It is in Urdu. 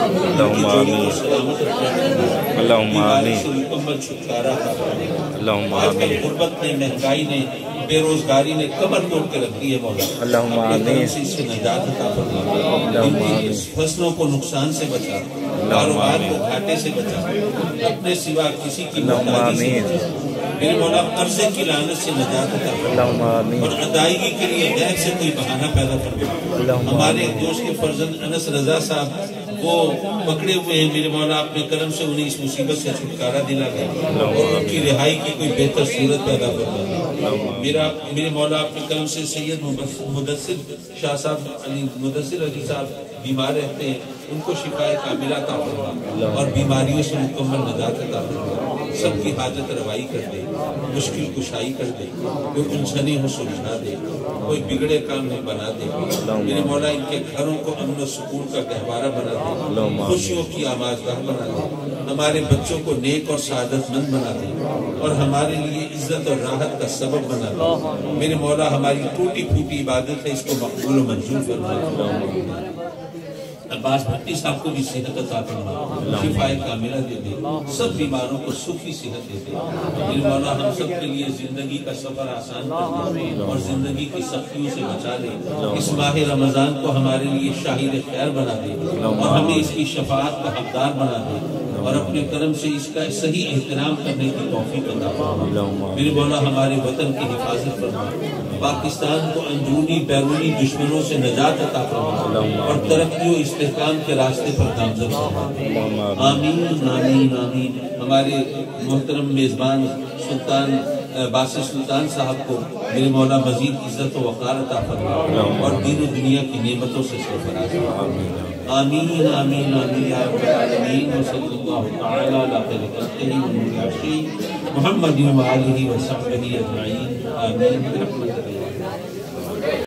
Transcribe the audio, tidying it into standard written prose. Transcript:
اللہم آمین اللہم آمین مکمل چھٹکارا عطا فرما۔ اللہم آج کل آمین غربت نے، مہنگائی نے، بے روزگاری نے کمر توڑ کے رکھ دی ہے مولا، اللہم اپنے کرم آمین سے اس سے نجات عطا فرما، اللہم ان آمین کی فصلوں کو نقصان سے بچا، کاروبار کو گھاٹے سے بچا، اپنے سوا کسی کی اللہم محتاجی سے آمین بچا، میرے مولا قرضے کی لعنت سے نجات عطا فرما، اللہم آمین اور ادائیگی کے لیے غیر سے کوئی بہانہ پیدا فرما۔ اللہم ہمارے آمین دوست کے فرزند انس رضا صاحب وہ پکڑے ہوئے ہیں، میرے مولا اپنے کرم سے انہیں اس مصیبت سے چھٹکارا دلا دے اور ان کی رہائی کی کوئی بہتر صورت پیدا فرما دے۔ میرے مولا اپنے کرم سے سید مدثر شاہ صاحب مدثر علی صاحب بیمار رہتے ہیں، ان کو شفائے کاملہ عطا فرما اور بیماریوں سے مکمل نجات عطا فرما، سب کی حاجت روائی کر دے، مشکل کشائی کر دے، کوئی الجھنی ہو سلجھا دے، کوئی بگڑے کام نہیں بنا دے، میرے مولا ان کے گھروں کو امن و سکون کا گہوارہ بنا دے، خوشیوں کی آماجگاہ بنا دے، ہمارے بچوں کو نیک اور سعادت مند بنا دے اور ہمارے لیے عزت اور راحت کا سبب بنا دے۔ میرے مولا ہماری ٹوٹی پھوٹی عبادت ہے، اس کو مقبول و منظور فرما۔ عباس بھٹی صاحب کو بھی صحت عطا فرما، شفائے کاملہ دے دے، سب بیماروں کو سکھی صحت دے دے۔ میرے مولا ہم سب کے لیے زندگی کا سفر آسان کر دے اور زندگی کی سختیوں سے بچا لے، اس ماہ رمضان کو ہمارے لیے شاہد خیر بنا دے اور ہمیں اس کی شفاعت کا حقدار بنا دے اور اپنے کرم سے اس کا صحیح احترام کرنے کی توفیق عطا فرما۔ میرے مولا ہمارے وطن کی حفاظت فرما، پاکستان کو اندرونی بیرونی دشمنوں سے نجات عطا فرما اور ترقی و استحکام کے راستے پر گامزن فرما۔ آمین آمین آمین۔ ہمارے محترم میزبان سلطان باسط سلطان صاحب کو میرے مولا مزید عزت و وقار عطا فرما اور دین و دنیا کی نعمتوں سے سرفراز فرما۔ آمین آمین آمین یا رب العالمین، وصلی اللہ تعالی علی خیر خلقہ ونور عرشہ محمد و آلہ و صحبہ اجمعین، آمین برحمتک یا اللہ۔